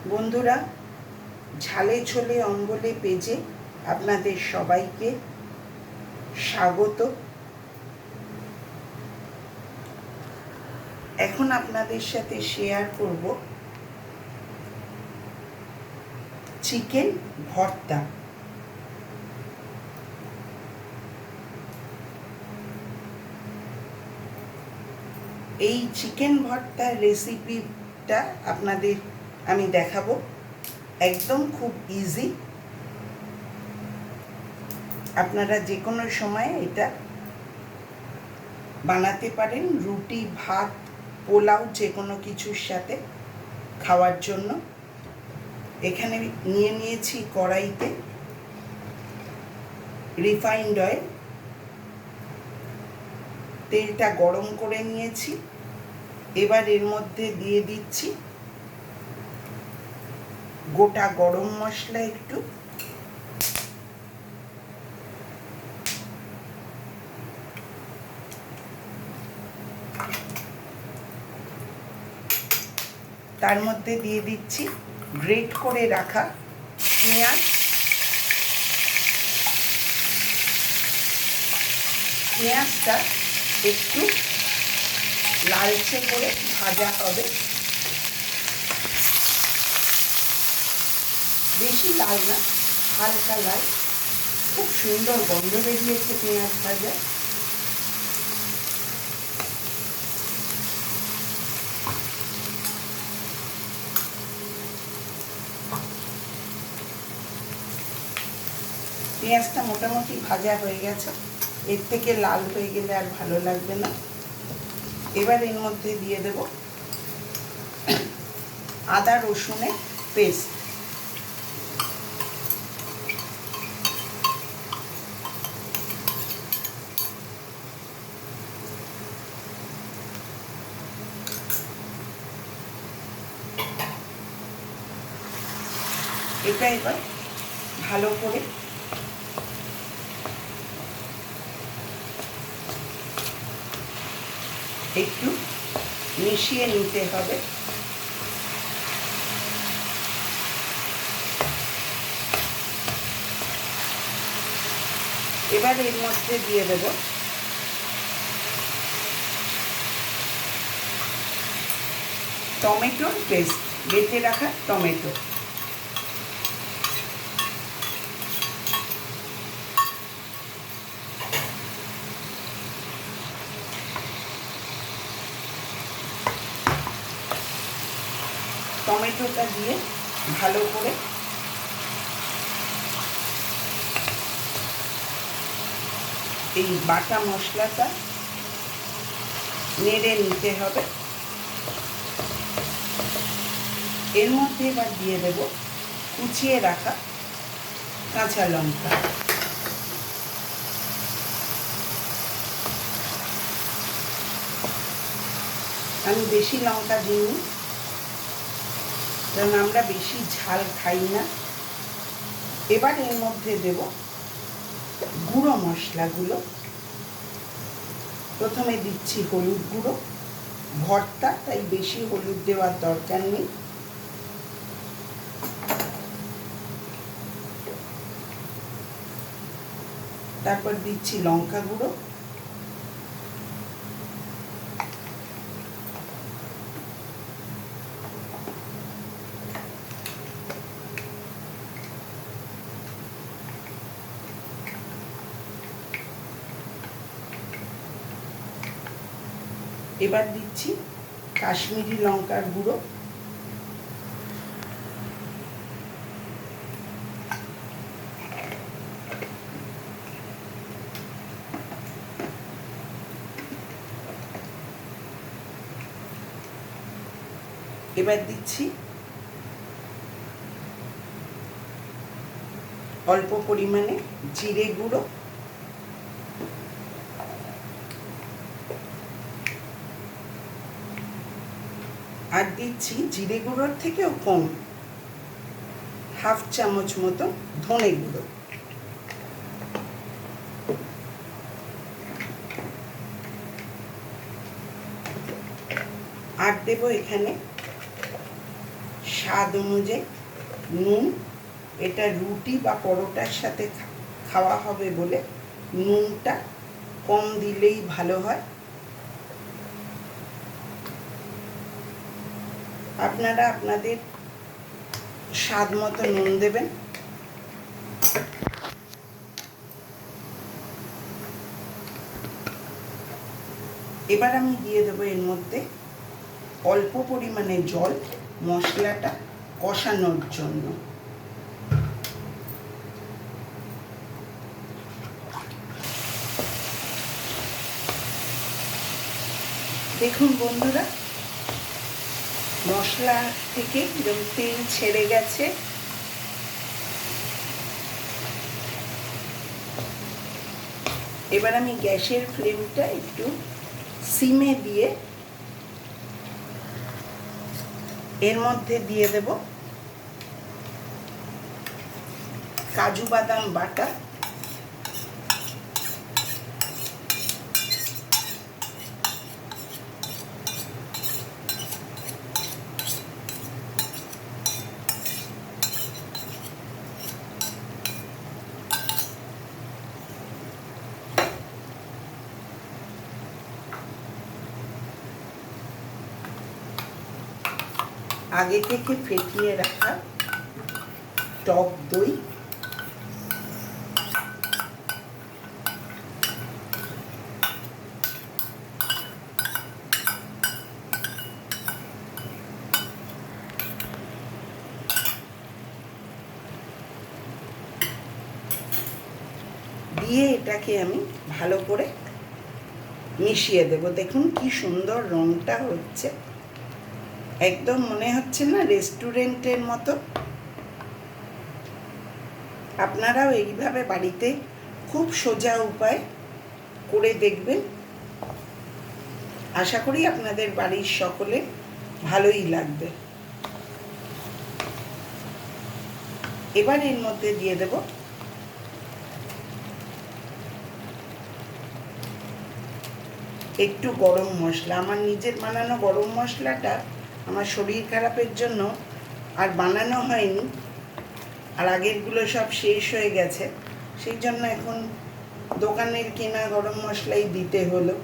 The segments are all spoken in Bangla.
বন্ধুরা, ঝালে ঝোলে অম্বলে পেজে আপনাদের সবাইকে স্বাগত। এখন আপনাদের সাথে শেয়ার করব চিকেন ভর্তা। এই চিকেন ভর্তার রেসিপিটা আপনাদের আমি দেখাবো। একদম খুব ইজি, আপনারা যে কোনো সময় এটা বানাতে পারেন, রুটি, ভাত, পোলাও যে কোনো কিছুর সাথে খাওয়ার জন্য। এখানে নিয়ে নিয়েছি কড়াইতে রিফাইন্ড অয়েল, তেলটা গরম করে নিয়েছি। এবার এর মধ্যে দিয়ে দিচ্ছি গোটা গরম মশলা একটু, তার মধ্যে দিয়ে দিচ্ছি গ্রেট করে রাখা পেঁয়াজ। পেঁয়াজটা একটু লালচে করে ভাজা হবে, বেশি লাল না, হালকা লাল। খুব সুন্দর গন্ধ বেরিয়েছে পেঁয়াজ ভাজা। পেঁয়াজটা মোটামুটি ভাজা হয়ে গেছে, এর থেকে লাল হয়ে গেলে আর ভালো লাগবে না। এবার এর মধ্যে দিয়ে দেব আদা রসুনের পেস্ট। এটা এবার ভালো করে একটু মিশিয়ে নিতে হবে। এবার এর মধ্যে দিয়ে দেব টমেটোর পেস্ট, বেটে রাখা টমেটো। টমেটোটা দিয়ে ভালো করে এই বাটা মশলাটা নেড়ে নিতে হবে। এর মধ্যে এবার দিয়ে দেব কুচিয়ে রাখা কাঁচা লঙ্কা। আমি বেশি লঙ্কা দিইনি, কারণ আমরা বেশি ঝাল খাই না। এবার এর মধ্যে দেব গুঁড়ো মশলাগুলো। প্রথমে দিচ্ছি হলুদ গুঁড়ো, ভর্তা তাই বেশি হলুদ দেওয়ার দরকার নেই। তারপর দিচ্ছি লঙ্কা গুঁড়ো, এবার দিচ্ছি কাশ্মীরি লঙ্কার গুঁড়ো, এবার দিচ্ছি অল্প পরিমাণে জিরে গুঁড়ো, আর দিচ্ছি জিরে গুঁড়োর থেকেও কম, হাফ চামচ মতো ধনে গুঁড়ো। আর দেব এখানে স্বাদ অনুযায়ী নুন। এটা রুটি বা পরোটার সাথে খাওয়া হবে বলে নুনটা কম দিলেই ভালো হয়। আপনারা আপনাদের স্বাদ মতো নুন দেবেন। এবার আমি দিয়ে দেবো এর মধ্যে অল্প পরিমাণে জল মশলাটা কষানোর জন্য। দেখুন বন্ধুরা, মশলা থেকে যেমন তেল ছেড়ে গেছে। এবার আমি গ্যাসের ফ্লেমটা একটু সিমে দিয়ে এর মধ্যে দিয়ে দেব কাজু বাদাম বাটা, আগে থেকে ফেটিয়ে রাখা টক দই, দিয়ে এটাকে আমি ভালো করে মিশিয়ে দেব। দেখুন কি সুন্দর রংটা হচ্ছে, একদম মনে হচ্ছে না রেস্টুরেন্টের মতো। আপনারাও এইভাবে বাড়িতে খুব সোজা উপায় করে দেখবেন। আশা করি আপনাদের বাড়ির সকলে ভালোই লাগবে। এবার এর মধ্যে দিয়ে দেব একটু গরম মশলা। আমার নিজের বানানো গরম মশলাটা আমার শরীর খারাপের জন্য আর বানানো হয়নি, আর আগেরগুলো সব শেষ হয়ে গেছে, সেই জন্য এখন দোকানের কেনা গরম মশলাই দিতে হলো।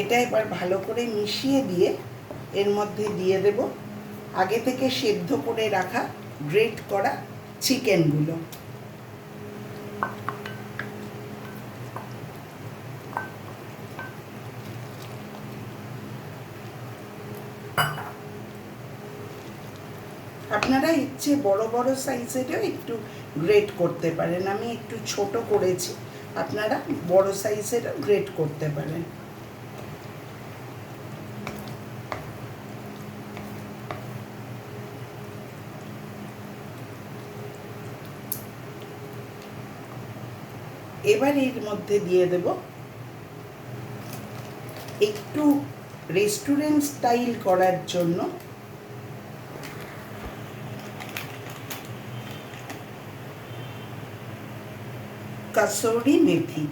এটা এবার ভালো করে মিশিয়ে দিয়ে এর মধ্যে দিয়ে দেব আগে থেকে সেদ্ধ করে রাখা গ্রেট করা চিকেনগুলো। আপনারা ইচ্ছে বড় বড় সাইজেরও একটু গ্রেট করতে পারেন, আমি একটু ছোট করেছি, আপনারা বড় সাইজেরও গ্রেট করতে পারেন। এবার এর মধ্যে দিয়ে দেব একটু রেস্টুরেন্ট স্টাইল করার জন্য কাসুরি মেথি।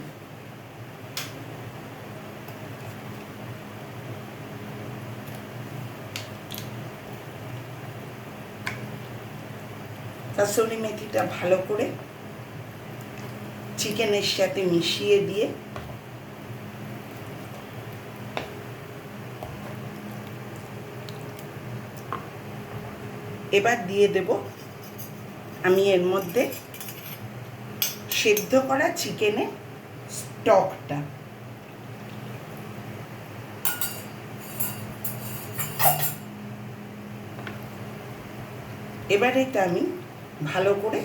কাসুরি মেথিটা ভালো করে চিকেনের সাথে মিশিয়ে দিয়ে এবার দিয়ে দেব আমি এর মধ্যে সেদ্ধ করা চিকেনের স্টকটা। এবার এটা আমি ভালো করে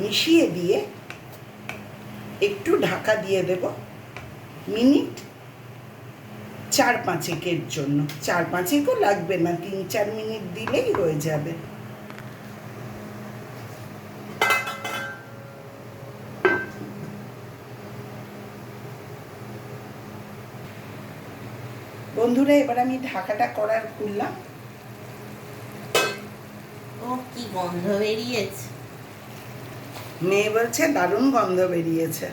মিশিয়ে দিয়ে একটু ঢাকা দিয়ে দেব মিনিট 4-5 জন্য। 4-5 লাগবে না, 3-4 মিনিট দিলেই হয়ে যাবে। বন্ধুরা, এবার আমি ঢাকাটা করার খুললাম। ও কি গন্ধ বেরিয়েছে! মেয়ে বলছে দারুণ গন্ধ বেরিয়েছে।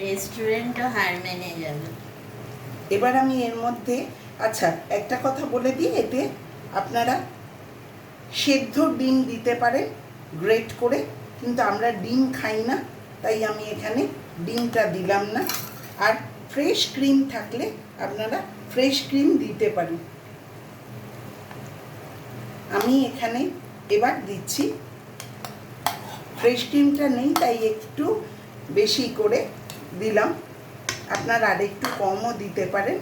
রেস্টুরেন্টও হার মেনে যাবে। এবার আমি এর মধ্যে, আচ্ছা একটা কথা বলে দিই, এতে আপনারা সেদ্ধ ডিম দিতে পারেন গ্রেট করে, কিন্তু আমরা ডিম খাই না, তাই আমি এখানে ডিমটা দিলাম না। আর ফ্রেশ ক্রিম থাকলে আপনারা ফ্রেশ ক্রিম দিতে পারেন। আমি এখানে এবার দিচ্ছি, ফ্রেশ ক্রিমটা নেই তাই একটু বেশি করে দিলাম, আপনারা আর একটু কমও দিতে পারেন।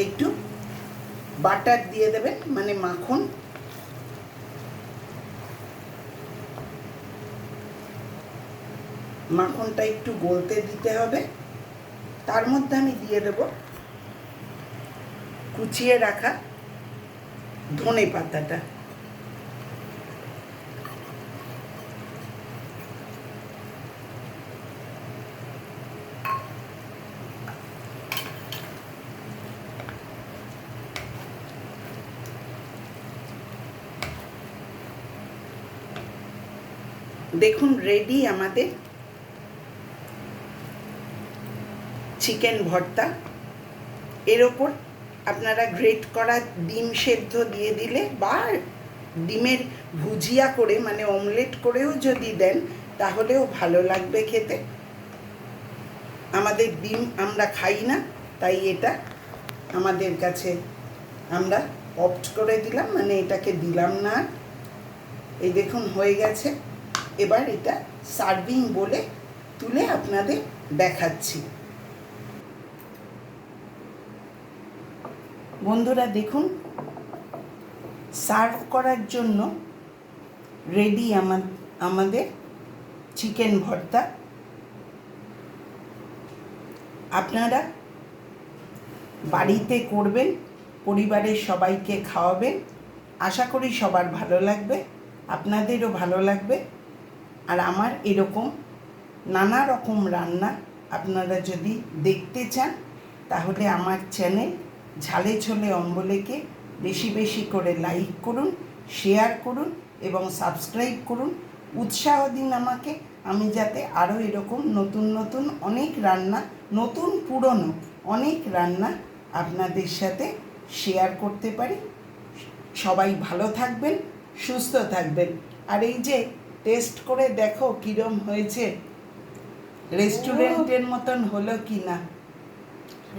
একটু বাটার দিয়ে দেবেন, মানে মাখন। মাখনটা একটু গলতে দিতে হবে। তার মধ্যে আমি দিয়ে দেব কুচিয়ে রাখা ধনে পাতাটা। দেখুন রেডি আমাদের চিকেন ভর্তা। এর ওপর আপনারা গ্রেট করা ডিম সেদ্ধ দিয়ে দিলে বা ডিমের ভুজিয়া করে মানে অমলেট করেও যদি দেন তাহলেও ভালো লাগবে খেতে। আমাদের ডিম আমরা খাই না, তাই এটা আমাদের কাছে আমরা অপ্ট করে দিলাম, মানে এটাকে দিলাম না। এই দেখুন হয়ে গেছে। এবার এটা সার্ভিং বলে তুলে আপনাদের দেখাচ্ছি। বন্ধুরা দেখুন সার্ভ করার জন্য রেডি আমাদের চিকেন ভর্তা। আপনারা বাড়িতে করবেন, পরিবারের সবাইকে খাওয়াবেন। আশা করি সবার ভালো লাগবে, আপনাদেরও ভালো লাগবে। আর আমার এরকম নানা রকম রান্না আপনারা যদি দেখতে চান তাহলে আমার চ্যানেল ঝালে ছোলে অম্বলেকে বেশি বেশি করে লাইক করুন, শেয়ার করুন এবং সাবস্ক্রাইব করুন। উৎসাহ দিন আমাকে, আমি যাতে আরও এরকম নতুন নতুন অনেক রান্না, নতুন পুরনো অনেক রান্না আপনাদের সাথে শেয়ার করতে পারি। সবাই ভালো থাকবেন, সুস্থ থাকবেন। আর এই যে টেস্ট করে দেখো কিরম হয়েছে, রেস্টুরেন্টের মতন হলো কি না?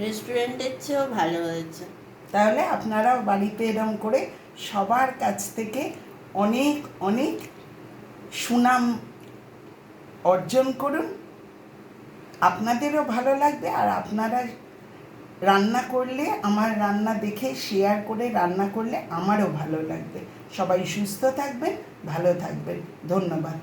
রেস্টুরেন্টের চেয়েও ভালো হয়েছে। তাহলে আপনারাও বাড়িতে এরম করে সবার কাছ থেকে অনেক অনেক সুনাম অর্জন করুন। আপনাদেরও ভালো লাগবে, আর আপনারা রান্না করলে, আমার রান্না দেখে শেয়ার করে রান্না করলে আমারও ভালো লাগবে। সবাই সুস্থ থাকবেন, ভালো থাকবেন। ধন্যবাদ।